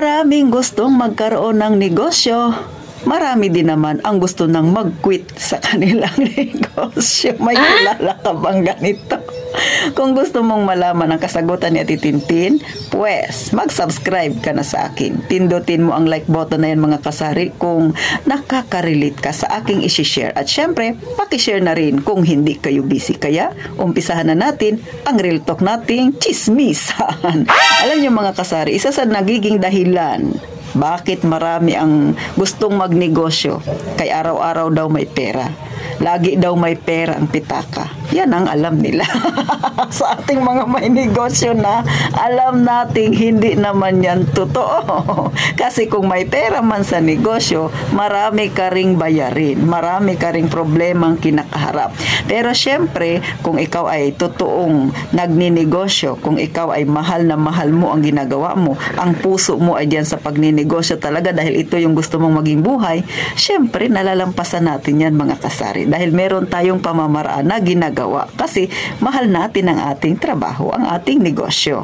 Maraming gustong magkaroon ng negosyo. Marami din naman ang gusto nang mag-quit sa kanilang negosyo. May kilala ka bang ganito? Kung gusto mong malaman ang kasagutan ni Ate Tintin, pues mag-subscribe ka na sa akin. Pindutin mo ang like button na yan mga kasari kung nakaka-relate ka sa aking isi-share. At syempre, pakishare na rin kung hindi kayo busy. Kaya, umpisahan na natin ang real talk nating chismisan. Alam niyo mga kasari, isa sa nagiging dahilan bakit marami ang gustong magnegosyo, kay araw-araw daw may pera. Lagi daw may pera ang pitaka. Yan ang alam nila. Sa ating mga may negosyo na alam nating hindi naman yan totoo. Kasi kung may pera man sa negosyo, marami ka ring bayarin. Marami ka ring problemang kinakaharap. Pero syempre, kung ikaw ay totoong nagninegosyo, kung ikaw ay mahal na mahal mo ang ginagawa mo, ang puso mo ay diyan sa pagninegosyo talaga dahil ito yung gusto mong maging buhay, syempre nalalampasan natin yan mga kasari. Dahil meron tayong pamamaraan na ginagawa kasi mahal natin ang ating trabaho, ang ating negosyo.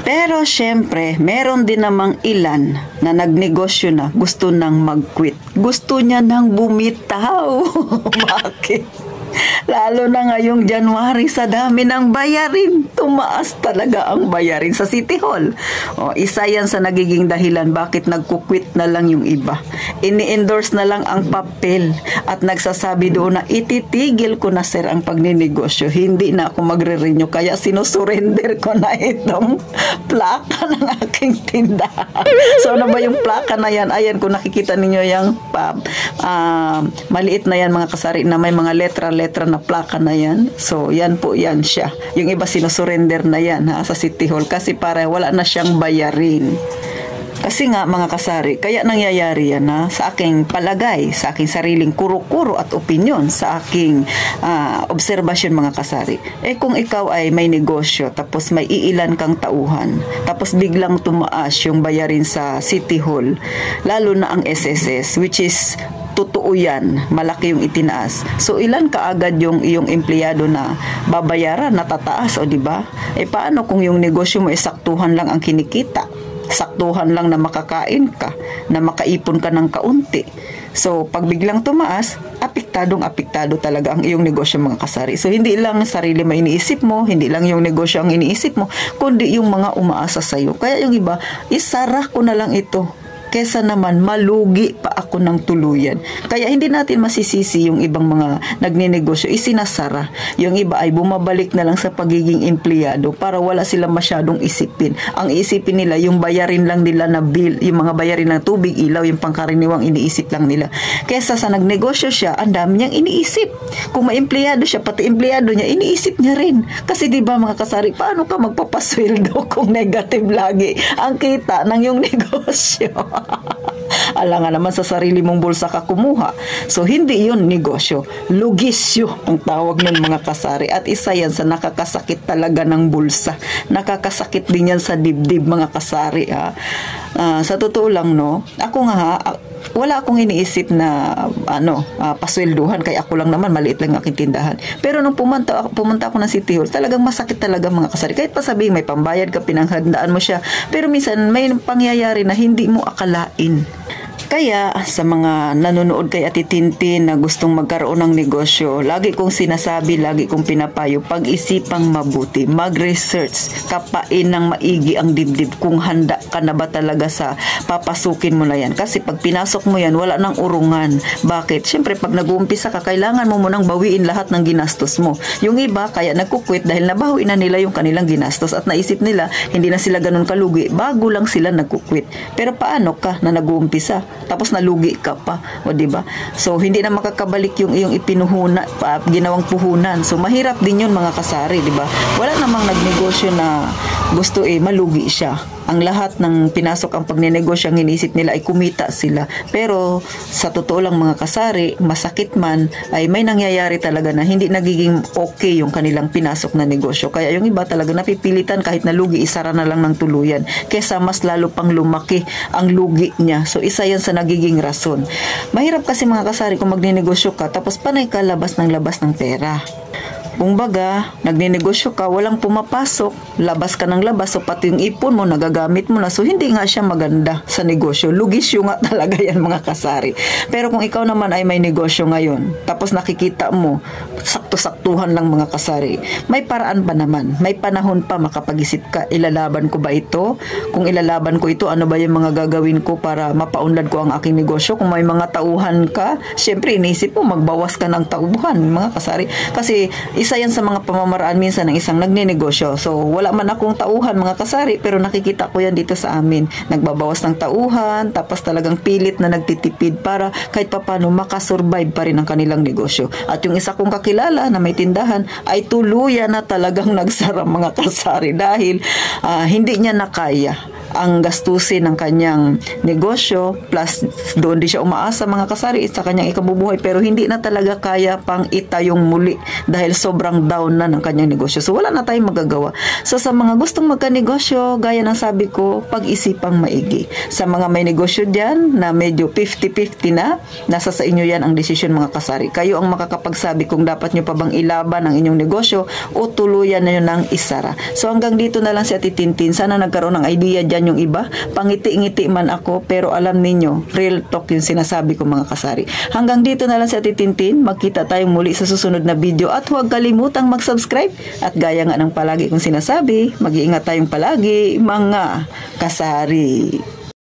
Pero syempre, meron din namang ilan na nagnegosyo na gusto nang mag-quit. Gusto niya nang bumitaw. Bakit? Lalo na ngayong January, sa dami ng bayarin. Tumaas talaga ang bayarin sa City Hall. O, isa yan sa nagiging dahilan bakit nagkukwit na lang yung iba. Ini-endorse na lang ang papel at nagsasabi doon na ititigil ko na sir ang pagninegosyo. Hindi na ako magre-renew kaya sinusurrender ko na itong plaka ng aking tindahan. So ano ba yung plaka na yan? Ayan, kung nakikita ninyo yung maliit na yan mga kasari na may mga letra na plaka na yan. So, yan po, yan siya. Yung iba sinusurrender na yan sa City Hall kasi para wala na siyang bayarin. Kasi nga mga kasari, kaya nangyayari yan sa aking palagay, sa aking sariling kuro-kuro at opinyon, sa aking obserbasyon mga kasari. Kung ikaw ay may negosyo, tapos may iilan kang tauhan, tapos biglang tumaas yung bayarin sa City Hall, lalo na ang SSS, which is totoo yan, malaki yung itinaas. So ilan kaagad yung iyong empleyado na babayaran, natataas, o diba? Paano kung yung negosyo mo saktuhan lang ang kinikita? Saktuhan lang na makakain ka, na makaipon ka ng kaunti. So pag biglang tumaas, apektado talaga ang iyong negosyo mga kasari. So hindi lang sarili mo iniisip mo, hindi lang yung negosyo ang iniisip mo, kundi yung mga umaasa sa'yo. Kaya yung iba, isara ko na lang ito kesa naman malugi pa ako ng tuluyan. Kaya hindi natin masisisi yung ibang mga nagninegosyo, isinasara. Yung iba ay bumabalik na lang sa pagiging empleyado para wala silang masyadong isipin. Ang isipin nila, yung bayarin lang nila na bill, yung mga bayarin ng tubig, ilaw, yung pangkaraniwang iniisip lang nila. Kesa sa nagnegosyo siya, ang dami niyang iniisip. Kung may empleyado siya, pati empleyado niya, iniisip niya rin. Kasi diba mga kasari, paano ka magpapasweldo kung negative lagi ang kita ng yung negosyo? Alam nga naman sa sarili mong bulsa ka kumuha. So hindi yun negosyo, lugisyo ang tawag ng mga kasari. At isa yan sa nakakasakit talaga ng bulsa. Nakakasakit din yan sa dibdib mga kasari. Sa totoo lang ako nga wala akong iniisip na paswelduhan, kaya ako lang naman maliit lang aking tindahan. Pero nung pumunta ako ng City Hall, talagang masakit talaga mga kasari. Kahit pa sabihin may pambayad ka, pinanghandaan mo siya, pero minsan may pangyayari na hindi mo akalain. Kaya sa mga nanonood kay Ate Tintin na gustong magkaroon ng negosyo, lagi kong sinasabi, lagi kong pinapayo, pag-isipang mabuti, mag-research, kapain ng maigi ang dibdib kung handa ka na ba talaga sa papasukin mo na yan. Kasi pag pinasok mo yan, wala nang urungan. Bakit? Siyempre, pag nag-uumpisa ka, kailangan mo munang bawiin lahat ng ginastos mo. Yung iba, kaya nagkukwit dahil nabawi na nila yung kanilang ginastos at naisip nila, hindi na sila ganun kalugi, bago lang sila nagkukwit. Pero paano ka na nag-uumpisa? Tapos nalugi ka pa, o diba? So hindi na makakabalik yung iyong ipinuhuna, ginawang puhunan. So mahirap din yun mga kasari, diba? Wala namang nagnegosyo na gusto malugi siya. Ang lahat ng pinasok ang pagnenegosyo, ang iniisip nila ay kumita sila. Pero sa totoo lang mga kasari, masakit man, ay may nangyayari talaga na hindi nagiging okay yung kanilang pinasok na negosyo. Kaya yung iba talaga napipilitan kahit na lugi, isara na lang ng tuluyan. Kesa mas lalo pang lumaki ang lugi niya. So isa yan sa nagiging rason. Mahirap kasi mga kasari kung magnenegosyo ka, tapos panay ka labas ng pera. Kumbaga, nagninegosyo ka, walang pumapasok, labas ka ng labas, so pati yung ipon mo, nagagamit mo na. So, hindi nga siya maganda sa negosyo. Lugisyo nga talaga yan, mga kasari. Pero kung ikaw naman ay may negosyo ngayon, tapos nakikita mo, sakto-saktuhan lang, mga kasari, may paraan pa naman. May panahon pa makapag-isip ka, ilalaban ko ba ito? Kung ilalaban ko ito, ano ba yung mga gagawin ko para mapaunlad ko ang aking negosyo? Kung may mga tauhan ka, syempre, inisip mo, magbawas ka ng tauhan, mga kasari. Kasi, isa yan sa mga pamamaraan minsan ng isang nagnenegosyo. So, wala man akong tauhan, mga kasari, pero nakikita ko yan dito sa amin. Nagbabawas ng tauhan, tapos talagang pilit na nagtitipid para kahit papano makasurvive pa rin ang kanilang negosyo. At yung isa kong kakilala na may tindahan ay tuluyan na talagang nagsara, mga kasari, dahil hindi niya nakaya ang gastusin ng kanyang negosyo, plus doon di siya umaasa, mga kasari, sa kanyang ikabubuhay, pero hindi na talaga kaya pang itayong muli dahil sobrang down na ng kanyang negosyo. So wala na tayong magagawa. So sa mga gustong magka-negosyo, gaya ng sabi ko, pag-isipang maigi. Sa mga may negosyo dyan na medyo 50-50 na, nasa sa inyo yan ang desisyon, mga kasari. Kayo ang makakapagsabi kung dapat nyo pa bang ilaban ang inyong negosyo o tuluyan na nyo ng isara. So hanggang dito na lang si Ate Tintin. Sana nagkaroon ng idea dyan yung iba. Pangiti-ngiti man ako, pero alam ninyo, real talk yung sinasabi ko, mga kasari. Hanggang dito na lang si Ate Tintin. Magkita tayong muli sa susunod na video at huwag kalimutang mag-subscribe. At gaya nga ng palagi kong sinasabi, mag-iingat tayong palagi, mga kasari.